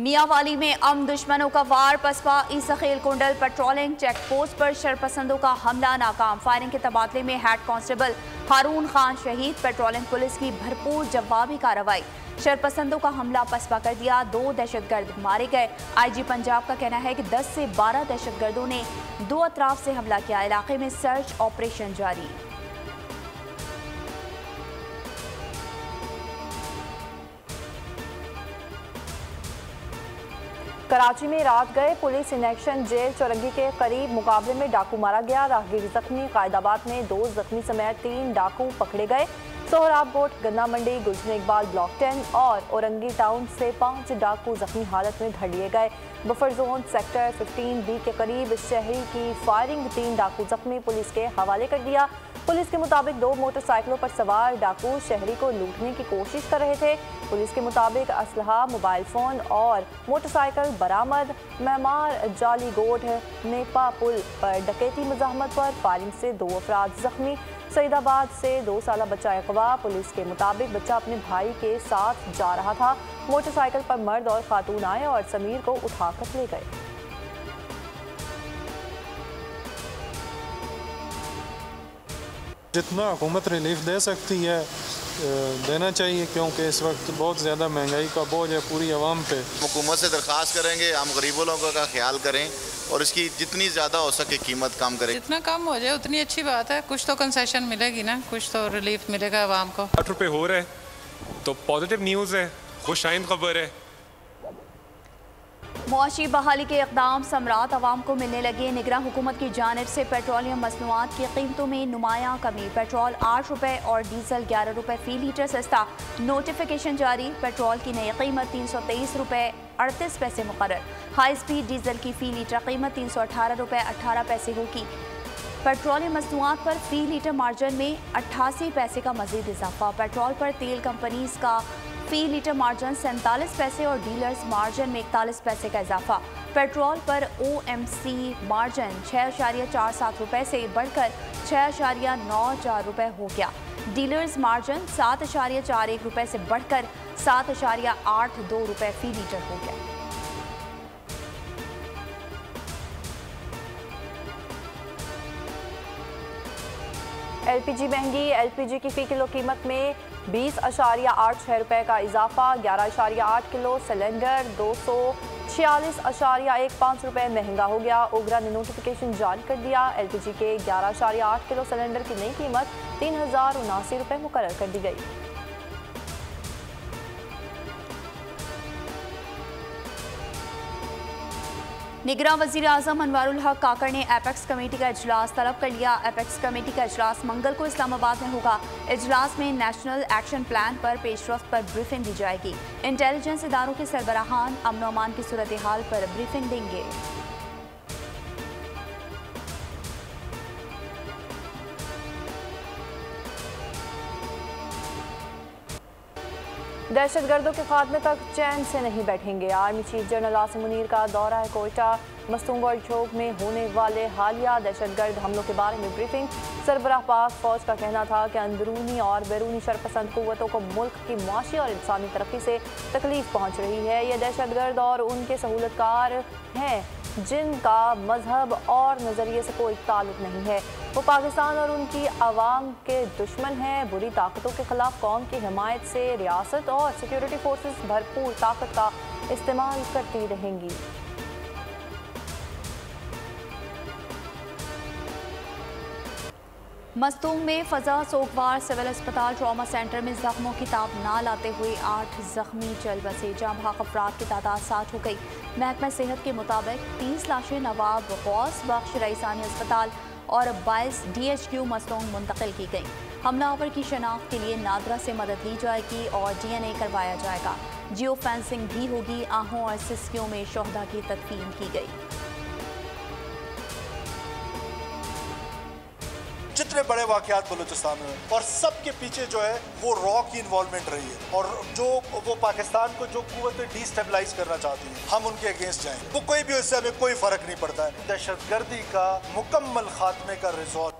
मियांवाली में अमन दुश्मनों का वार, पसपा ईसखेल कुंडल पेट्रोलिंग चेक पोस्ट पर शरपसंदों का हमला नाकाम। फायरिंग के तबादले में हेड कांस्टेबल हारून खान शहीद। पेट्रोलिंग पुलिस की भरपूर जवाबी कार्रवाई। शरपसंदों का हमला पसपा कर दिया, 2 दहशतगर्द मारे गए। आईजी पंजाब का कहना है कि 10 से 12 दहशतगर्दों ने 2 अतराफ से हमला किया। इलाके में सर्च ऑपरेशन जारी। कराची में रात गए पुलिस इन एक्शन। जेल चौरंगी के करीब मुकाबले में डाकू मारा गया, राहगीर जख्मी। कायदाबाद में 2 जख्मी समेत 3 डाकू पकड़े गए। सोहराब गोट, गन्ना मंडी, गुलशन इकबाल ब्लॉक 10 और औरंगी टाउन से 5 डाकू जख्मी हालत में धर लिए गए। बफर जोन सेक्टर 15B के करीब शहरी की फायरिंग, 3 डाकू जख्मी, पुलिस के हवाले कर दिया। पुलिस के मुताबिक 2 मोटरसाइकिलों पर सवार डाकू शहरी को लूटने की कोशिश कर रहे थे। पुलिस के मुताबिक असलहा, मोबाइल फ़ोन और मोटरसाइकिल बरामद। मेमार जाली गोट नेपा पुल पर डकैती मुजाहमत पर फायरिंग से 2 अफराद जख्मी। सईदाबाद से 2 साला बच्चा अगवा। पुलिस के मुताबिक बच्चा अपने भाई के साथ जा रहा था। मोटरसाइकिल पर मर्द और खातून आए और समीर को उठाकर ले गए। जितना हुकूमत रिलीफ दे सकती है देना चाहिए, क्योंकि इस वक्त बहुत ज़्यादा महंगाई का बोझ है पूरी आवाम पे। हुकूमत से दरख्वास्त करेंगे हम गरीबों लोगों का ख्याल करें और इसकी जितनी ज़्यादा हो सके कीमत कम करें। जितना कम हो जाए उतनी अच्छी बात है। कुछ तो कंसेशन मिलेगी ना, कुछ तो रिलीफ मिलेगा आवाम को। 8 रुपये हो रहे तो पॉजिटिव न्यूज़ है, खुश आइंद खबर है। मुआशी बहाली के इक़दाम समरात अवाम को मिलने लगे। निगरान हुकूमत की जानिब से पेट्रोलियम मसनूआत की कीमतों में नुमायां कमी। पेट्रोल 8 रुपये और डीजल 11 रुपये फ़ी लीटर सस्ता। नोटिफिकेशन जारी। पेट्रोल की नई कीमत 323 रुपये 38 पैसे मुकर्रर। हाई स्पीड डीजल की फ़ी लीटर कीमत 318 रुपये 18 पैसे होगी। पेट्रोलियम मसनूआत पर फ़ी लीटर मार्जिन में 88 पैसे का मज़ीद इजाफा। पेट्रोल पर तेल कंपनीज का फ़ी लीटर मार्जिन 47 पैसे और डीलर्स मार्जिन में 41 पैसे का इजाफा। पेट्रोल पर OMC मार्जिन 6.47 रुपये से बढ़कर 6.94 रुपये हो गया। डीलर्स मार्जिन 7.41 रुपये से बढ़कर 7.82 रुपये फ़ी लीटर हो गया। LPG महंगी। LPG की फ़ी किलो कीमत में 20.86 रुपये का इजाफा। 11.8 किलो सिलेंडर 246.15 रुपये महंगा हो गया। ओगरा ने नोटिफिकेशन जारी कर दिया। LPG के 11.8 किलो सिलेंडर की नई कीमत 3079 रुपये मुकर्रर कर दी गई। निगरान वज़ीर आज़म अनवारुल हक काकड़ ने एपेक्स कमेटी का इजलास तलब कर लिया। एपेक्स कमेटी का इजलास मंगल को इस्लामाबाद में होगा। इजलास में नेशनल एक्शन प्लान पर पेशरफ्त पर ब्रीफिंग दी जाएगी। इंटेलिजेंस इदारों के सरबराहान अमन व अमान की सूरत हाल पर ब्रीफिंग देंगे। दहशतगर्दों के खात्मे तक चैन से नहीं बैठेंगे। Army chief general Asim Munir का दौरा है कोयटा। मस्तूंगढ़ चौक में होने वाले हालिया दहशतगर्द हमलों के बारे में ब्रीफिंग। सरबराह पाक फौज का कहना था कि अंदरूनी और बैरूनी शरपसंद कुव्वतों को मुल्क की मुआशी और इंसानी तरक्की से तकलीफ पहुँच रही है। ये दहशतगर्द और उनके सहूलतकार हैं जिनका मजहब और नज़रिए से कोई ताल्लुक नहीं है। वो पाकिस्तान और उनकी आवाम के दुश्मन हैं। बुरी ताकतों के खिलाफ कौम की हिमायत से रियासत और सिक्योरिटी फोर्सेस भरपूर ताकत का इस्तेमाल करती रहेंगी। मस्तूंग में फजा सोगवार सिविल अस्पताल ट्रॉमा सेंटर में जख्मों की ताब ना लाते हुए 8 जख्मी चल बसे। जाँ भाग अफराद की तादाद 60 हो गई। महकमा सेहत के मुताबिक 30 लाशें नवाब गौस बख्श रईसानी अस्पताल और 22 DHQ मस्तूंग मुंतकिल की गई। हमलावर की शनाख्त के लिए नादरा से मदद ली जाएगी और DNA करवाया जाएगा। जियो फेंसिंग भी होगी। आहों और सिस्कियों में शोहदा की तदफीन की गई। जितने बड़े वाक़यात बलूचिस्तान में और सबके पीछे जो है वो रॉ की इन्वॉल्वमेंट रही है और जो वो पाकिस्तान को जो कुव्वतें डिस्टेबलाइज करना चाहती हैं हम उनके अगेंस्ट जाएं। वो कोई भी उससे हमें कोई फर्क नहीं पड़ता है। दहशतगर्दी का मुकम्मल खात्मे का रिजॉल्ट।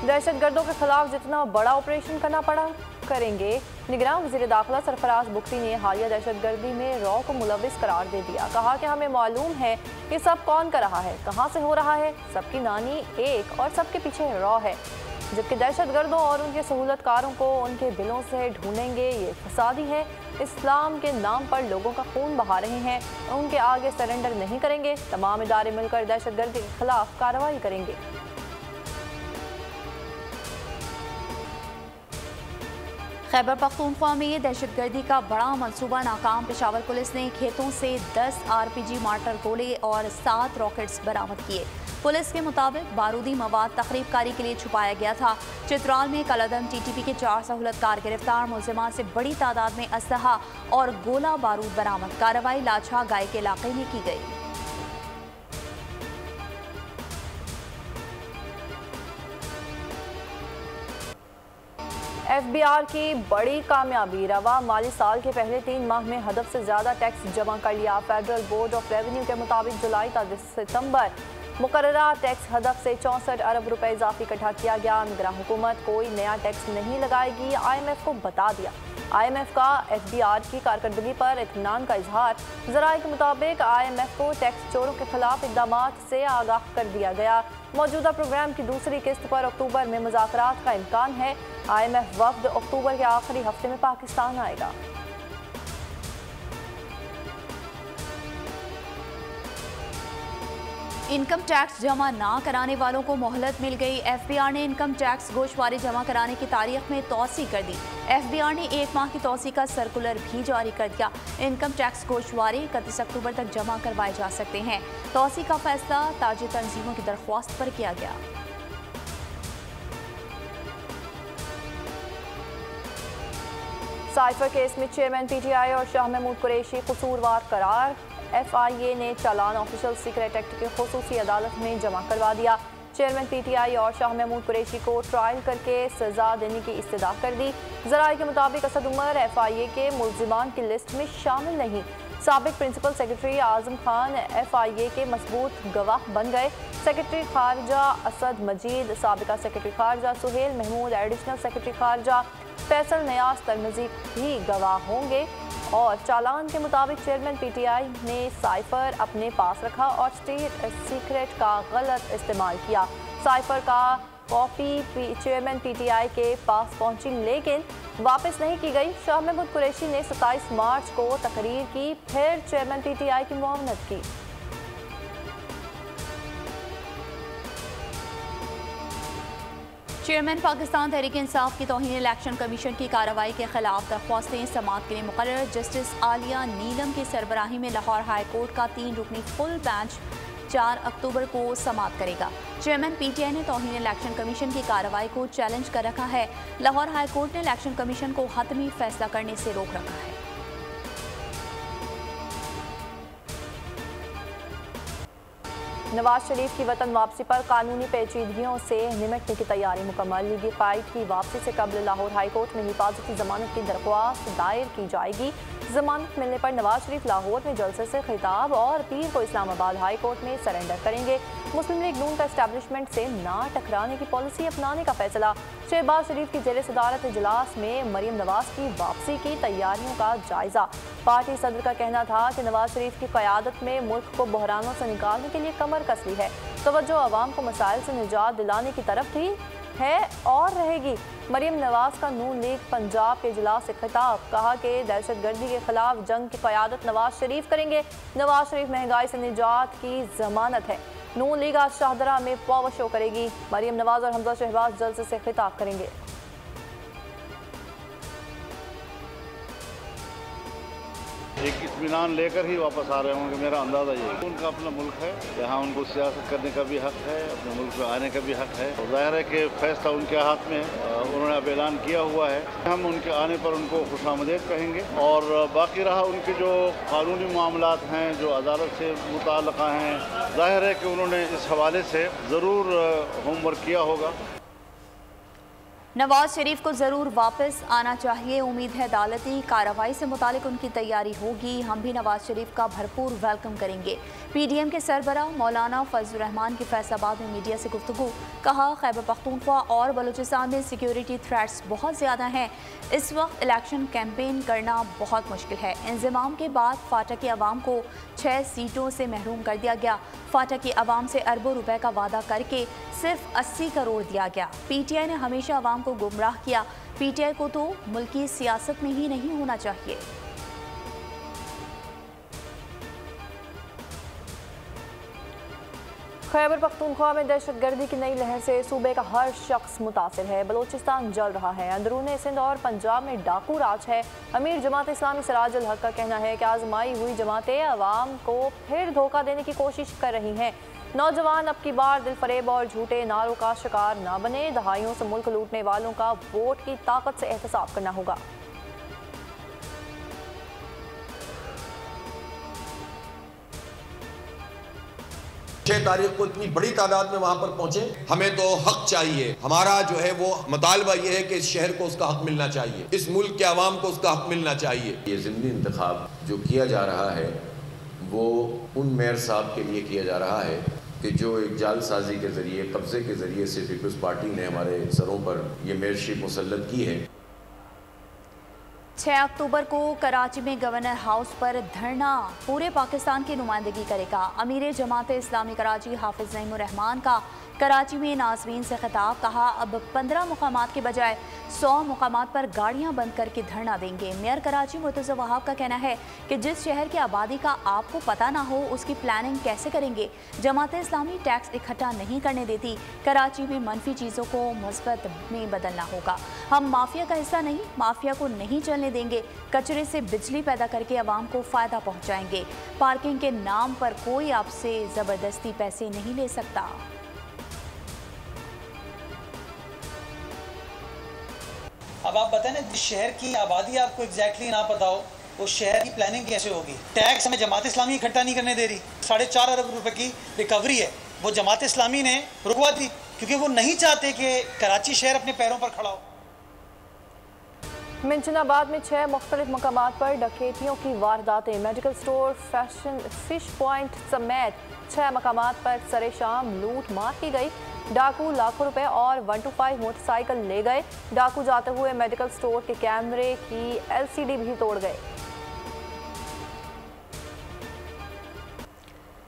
दहशतगर्दों के खिलाफ जितना बड़ा ऑपरेशन करना पड़ा करेंगे। निगरान वज़ीर दाखिला सरफराज बुख्ती ने हालिया दहशतगर्दी में रॉ को मुलविस करार दे दिया। कहा कि हमें मालूम है कि सब कौन कर रहा है, कहाँ से हो रहा है। सबकी नानी एक और सबके पीछे रॉ है, जबकि दहशतगर्दों और उनके सहूलतकारों को उनके दिलों से ढूंढेंगे। ये फसादी है, इस्लाम के नाम पर लोगों का खून बहा रहे हैं, उनके आगे सरेंडर नहीं करेंगे। तमाम इदारे मिलकर दहशतगर्दी के खिलाफ कार्रवाई करेंगे। खैबर पख्तूनख्वा में दहशतगर्दी का बड़ा मंसूबा नाकाम। पेशावर पुलिस ने खेतों से 10 RPG मार्टर गोले और 7 रॉकेट्स बरामद किए। पुलिस के मुताबिक बारूदी मवाद तकरीब कारी के लिए छुपाया गया था। चित्राल में कलअदम TTP के 4 सहूलतकार गिरफ्तार। मुलजिमान से बड़ी तादाद में असलहा और गोला बारूद बरामद। कार्रवाई लाछा गाय के इलाके में की गई। FBR की बड़ी कामयाबी। रवा माली साल के पहले 3 माह में हदफ से ज़्यादा टैक्स जमा कर लिया। फेडरल बोर्ड ऑफ रेवेन्यू के मुताबिक जुलाई ta सितंबर मुकर्ररा टैक्स हदफ से 64 अरब रुपए इजाफी इकट्ठा किया गया। निगरान हुकूमत कोई नया टैक्स नहीं लगाएगी, IMF को बता दिया। IMF का FBR की कारकर्दगी पर इत्मीनान का इजहार। ज़राए के मुताबिक IMF को टैक्स चोरों के खिलाफ इक़दामात से आगाह कर दिया गया। मौजूदा प्रोग्राम की दूसरी किस्त पर अक्टूबर में मुज़ाकरात का इम्कान है। IMF वफ़द अक्टूबर के आखिरी हफ्ते में पाकिस्तान आएगा। इनकम टैक्स जमा ना कराने वालों को मोहलत मिल गई। FBR ने इनकम टैक्स गोशवारी जमा कराने की तारीख में तौसी कर दी। FBR ने 1 माह की तौसी का सर्कुलर भी जारी कर दिया। इनकम टैक्स गोशवारी 31 अक्टूबर तक जमा करवाए जा सकते हैं। तौसी का फैसला ताजी तंजीमों की दरख्वास्त पर किया गया। साइफर केस में चेयरमैन PTI और शाह महमूद कुरैशी कसूरवार करार। FIA ने चालान ऑफिशियल सीक्रेट एक्ट के खुसूसी अदालत में जमा करवा दिया। चेयरमैन PTI और शाह महमूद कुरैशी को ट्रायल करके सजा देने की इस्तदा कर दी। ज़राए के मुताबिक असद उमर FIA के मुल्जिमान की लिस्ट में शामिल नहीं। साबिक principal secretary Azam Khan FIA के मजबूत गवाह बन गए। सेक्रेटरी खारजा असद मजीद, साबिका सेक्रेटरी खारजा सुहेल महमूद, एडिशनल सेक्रेटरी खारजा फैसल नयाज तरमजी भी गवाह होंगे। और चालान के मुताबिक चेयरमैन PTI ने साइफर अपने पास रखा और स्टेट सीक्रेट का गलत इस्तेमाल किया। साइफर का कॉपी चेयरमैन PTI के पास पहुंची लेकिन वापस नहीं की गई। शाह महमूद कुरैशी ने 27 मार्च को तकरीर की, फिर चेयरमैन PTI की मुआवनत की। चेयरमैन पाकिस्तान तहरीक इंसाफ की तौहीन इलेक्शन कमीशन की कार्रवाई के खिलाफ दरख्वास्तें समाअत के लिए मुकर्रर। जस्टिस आलिया नीलम की सरबराही में लाहौर हाई कोर्ट का 3 रुकनी फुल बेंच 4 अक्टूबर को समाअत करेगा। चेयरमैन PTI ने तौहीन इलेक्शन कमीशन की कार्रवाई को चैलेंज कर रखा है। लाहौर हाई कोर्ट ने इलेक्शन कमीशन को हतमी फैसला करने से रोक रखा है। नवाज शरीफ की वतन वापसी पर कानूनी पेचीदगियों से निमटने की तैयारी मुकम्मल। लीगी कायद की वापसी से कबल लाहौर हाई कोर्ट में हिफाजती जमानत की दरख्वास्त दायर की जाएगी। जमानत मिलने पर नवाज शरीफ लाहौर में जलसे से खिताब और पीर को इस्लामाबाद हाई कोर्ट में सरेंडर करेंगे। मुस्लिम लीग नून का एस्टैब्लिशमेंट से ना टकराने की पॉलिसी अपनाने का फैसला। शहबाज शरीफ की जेर सदारत इजलास में मरीम नवाज की वापसी की तैयारियों का जायजा। पार्टी सदर का कहना था कि नवाज शरीफ की क़यादत में मुल्क को बहरानों से निकालने के लिए कमर कस ली है। तवज्जो अवाम को मसाइल से निजात दिलाने की तरफ थी, है और रहेगी। मरीम नवाज का नून लीग पंजाब के इजलास से खिताब। कहा कि दहशतगर्दी के खिलाफ जंग की क़यादत नवाज शरीफ करेंगे। नवाज शरीफ महंगाई से निजात की जमानत है। नून लीग आज शाहदरा में पावर शो करेगी। मरीम नवाज और हमजा शहबाज जलसे से खिताब करेंगे। एक इत्मीनान लेकर ही वापस आ रहे होंगे, मेरा अंदाज़ा ये है। उनका अपना मुल्क है, यहाँ उनको सियासत करने का भी हक है, अपने मुल्क में आने का भी हक है। और जाहिर है कि फैसला उनके हाथ में है। उन्होंने अब ऐलान किया हुआ है। हम उनके आने पर उनको खुशामदीद कहेंगे। और बाकी रहा उनके जो कानूनी मामलात हैं, जो अदालत से मुताल्लिक़ हैं, जाहिर है कि उन्होंने इस हवाले से ज़रूर होमवर्क किया होगा। नवाज शरीफ को ज़रूर वापस आना चाहिए। उम्मीद है अदालती कार्रवाई से मुतालिक उनकी तैयारी होगी। हम भी नवाज शरीफ का भरपूर वेलकम करेंगे। PDM के सरबराह मौलाना फजल रहमान की फैसलाबाद में मीडिया से गुफ्तगू। कहा, खैबर पख्तूनख्वा और बलूचिस्तान में सिक्योरिटी थ्रेट्स बहुत ज़्यादा हैं। इस वक्त इलेक्शन कैंपेन करना बहुत मुश्किल है। इंज़माम के बाद फाटा की आवाम को 6 सीटों से महरूम कर दिया गया। फाटा की आवाम से अरबों रुपए का वादा करके सिर्फ 80 करोड़ दिया गया। PTI ने हमेशा आवाम को गुमराह किया। PTI को तो मुल्की सियासत में ही नहीं होना चाहिए। खैबर पख्तूनख्वा में दहशतगर्दी की नई लहर से सूबे का हर शख्स मुतासिर है। बलूचिस्तान जल रहा है। अंदरूनी सिंध और पंजाब में डाकू राज है। अमीर जमात इस्लामी सिराज उल हक का कहना है कि आजमाई हुई जमातें अवाम को फिर धोखा देने की कोशिश कर रही हैं। नौजवान अब की बार दिल फरेब और झूठे नारों का शिकार ना बने। दहाइयों से मुल्क लूटने वालों का वोट की ताकत से एहतसाब करना होगा। 6 तारीख को इतनी बड़ी तादाद में वहां पर पहुंचे। हमें तो हक चाहिए। हमारा जो है वो मुतालबा ये है कि इस शहर को उसका हक मिलना चाहिए, इस मुल्क के अवाम को उसका हक मिलना चाहिए। ये ज़िमनी इंतखाब जो किया जा रहा है वो उन मेयर साहब के लिए किया जा रहा है कि जो एक जालसाजी के ज़रिए, कब्ज़े के ज़रिए से पीपल्स पार्टी ने हमारे सरों पर ये मेयरशिप मुसल्लत की है। 6 अक्टूबर को कराची में गवर्नर हाउस पर धरना पूरे पाकिस्तान की नुमाइंदगी करेगा। अमीर जमात इस्लामी कराची हाफिज नईमुर रहमान का कराची में नाज़रीन से खिताब। कहा, अब 15 मुकामात के बजाय 100 मुकामात पर गाड़ियां बंद करके धरना देंगे। मेयर कराची मुर्तज़ा वहाब का कहना है कि जिस शहर की आबादी का आपको पता ना हो उसकी प्लानिंग कैसे करेंगे। जमात इस्लामी टैक्स इकट्ठा नहीं करने देती। कराची में मनफी चीज़ों को मुस्बत में बदलना होगा। हम माफिया का हिस्सा नहीं, माफिया को नहीं चलने देंगे। कचरे से बिजली पैदा करके आवाम को फ़ायदा पहुँचाएंगे। पार्किंग के नाम पर कोई आपसे ज़बरदस्ती पैसे नहीं ले सकता। अब आप बताएं ना, जिस शहर की आबादी आपको एग्जैक्टली ना पता हो उस शहर की प्लानिंग कैसे होगी। टैक्स हमें जमात इस्लामी इकट्ठा नहीं करने दे रही। 4.5 अरब रुपए की रिकवरी है, वो जमात इस्लामी ने रुकवा दी क्योंकि वो नहीं चाहते कि कराची शहर अपने पैरों पर खड़ा हो। मिंचनाबाद में 6 मुख्तलिफ मकामात पर डकैतियों की वारदातें। Medical store, fashion, fish point समेत 6 मकामात पर सरे शाम लूट मार की गई। डाकू लाखों रुपए और 125 मोटरसाइकिल ले गए। डाकू जाते हुए मेडिकल स्टोर के कैमरे की LCD भी तोड़ गए।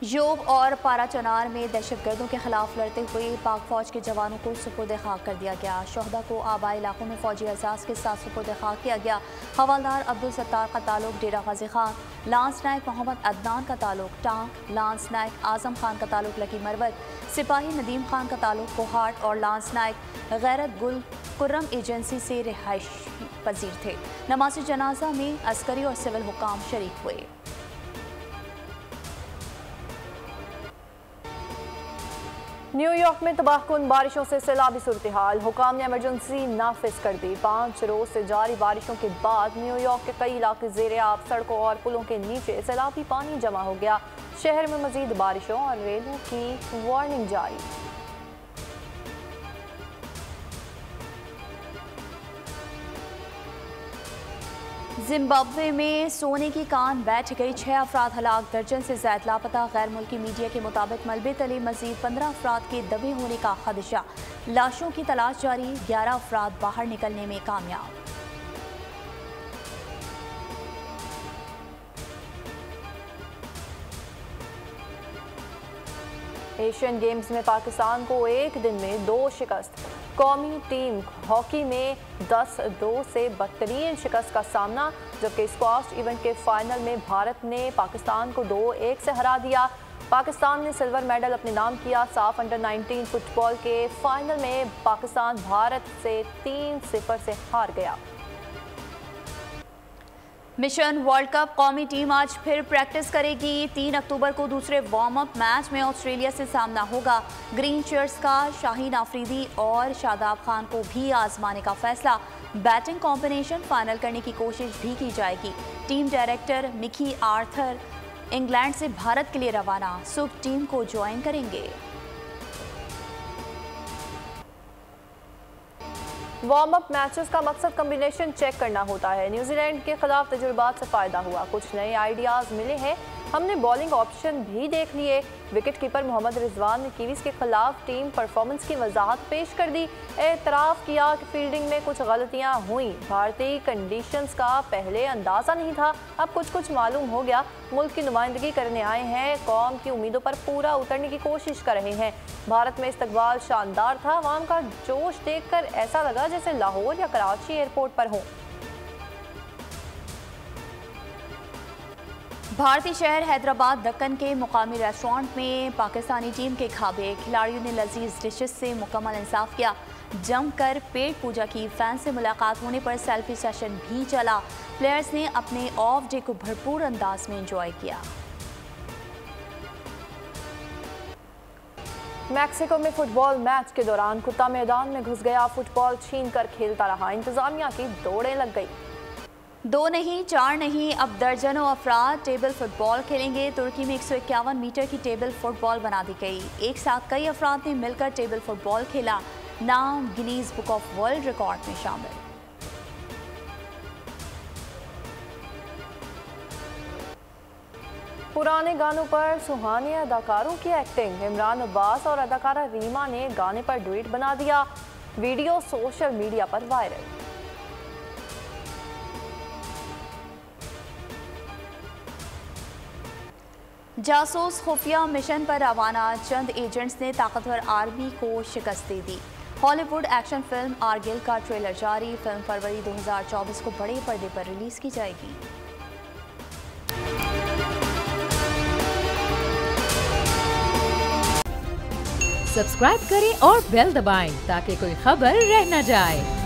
योग और पाराचनार में दहशतगर्दों के खिलाफ लड़ते हुए पाक फौज के जवानों को सुपुर्द खाक कर दिया गया। शोहदा को आबाई इलाकों में फौजी एहसास के साथ सुपुर्द खाक किया गया। हवालदार अब्दुल सत्तार का ताल्लुक डेरा गाजी खान, लांस नायक मोहम्मद अदनान का ताल्लुक टांग, लांस नायक आजम खान का ताल्लुक लकी मरवत, सिपाही नदीम खान का ताल्लुक कोहाट और लांस नायक गैरत गुल कुर्रम एजेंसी से रिहाइश पजीर थे। नमाज जनाजा में अस्करी और सिविल हुकाम शरीक हुए। न्यूयॉर्क में तबाहकुन बारिशों से सैलाबी सूरत हाल। हुकाम ने इमरजेंसी नाफिज कर दी। 5 रोज से जारी बारिशों के बाद न्यूयॉर्क के कई इलाके ज़ेरे आब, सड़कों और पुलों के नीचे सैलाबी पानी जमा हो गया। शहर में मजीद बारिशों और रेलों की वार्निंग जारी। जिम्बाब्वे में सोने की कान बैठ गई। 6 अफराद हलाक, दर्जन से ज्यादा लापता। गैर मुल्की मीडिया के मुताबिक मलबे तले मजीद 15 अफराद के दबे होने का खदशा। लाशों की तलाश जारी। 11 अफराद बाहर निकलने में कामयाब। एशियन गेम्स में पाकिस्तान को एक दिन में 2 शिकस्त। कौमी टीम हॉकी में 10-2 से बदतरीन शिकस्त का सामना, जबकि स्क्वाश इवेंट के फाइनल में भारत ने पाकिस्तान को 2-1 से हरा दिया। पाकिस्तान ने सिल्वर मेडल अपने नाम किया। साफ अंडर-19 फुटबॉल के फाइनल में पाकिस्तान भारत से 3-0 से हार गया। मिशन वर्ल्ड कप कौमी टीम आज फिर प्रैक्टिस करेगी। 3 अक्टूबर को दूसरे वार्म अप मैच में ऑस्ट्रेलिया से सामना होगा। ग्रीन शर्ट्स का शाहीन आफरीदी और शादाब खान को भी आजमाने का फैसला। बैटिंग कॉम्बिनेशन फाइनल करने की कोशिश भी की जाएगी। Team director Mickey Arthur England से भारत के लिए रवाना। सुख टीम को ज्वाइन करेंगे। वार्म अप मैचेस का मकसद कॉम्बिनेशन चेक करना होता है। न्यूजीलैंड के खिलाफ तजुर्बात से फ़ायदा हुआ, कुछ नए आइडियाज़ मिले हैं। हमने बॉलिंग ऑप्शन भी देख लिए। विकेट कीपर मोहम्मद रिजवान ने कीवीज के खिलाफ टीम परफॉर्मेंस की वजाहत पेश कर दी। एतराफ़ किया कि फील्डिंग में कुछ गलतियां हुई। भारतीय कंडीशंस का पहले अंदाज़ा नहीं था, अब कुछ मालूम हो गया। मुल्क की नुमाइंदगी करने आए हैं, कौम की उम्मीदों पर पूरा उतरने की कोशिश कर रहे हैं। भारत में इस्तकबाल शानदार था, अवाम का जोश देखकर ऐसा लगा जैसे लाहौर या कराची एयरपोर्ट पर हो। भारतीय शहर हैदराबाद दक्कन के मुकामी रेस्टोरेंट में पाकिस्तानी टीम के खाबे खिलाड़ियों ने लजीज डिशेस से मुकम्मल इंसाफ किया, जमकर पेट पूजा की। फैन से मुलाकात होने पर सेल्फी सेशन भी चला। प्लेयर्स ने अपने ऑफ डे को भरपूर अंदाज में एंजॉय किया। मैक्सिको में फुटबॉल मैच के दौरान कुत्ता मैदान में घुस गया, फुटबॉल छीन कर खेलता रहा। इंतजामिया की दौड़ें लग गई। 2 नहीं 4 नहीं, अब दर्जनों अफराद टेबल फुटबॉल खेलेंगे। तुर्की में 151 मीटर की टेबल फुटबॉल बना दी गई। एक साथ कई अफराद ने मिलकर टेबल फुटबॉल खेला। नाम Guinness book of world record में शामिल। पुराने गानों पर सुहाने अदाकारों की एक्टिंग। इमरान अब्बास और अदाकारा रीमा ने गाने पर डुएट बना दिया। वीडियो सोशल मीडिया पर वायरल। जासूस खुफिया मिशन पर रवाना चंद एजेंट्स ने ताकतवर आर्मी को शिकस्त दे दी। हॉलीवुड एक्शन फिल्म आर्गिल का ट्रेलर जारी। फिल्म फरवरी 2024 को बड़े पर्दे पर रिलीज की जाएगी। सब्सक्राइब करें और बेल दबाएं ताकि कोई खबर रह न जाए।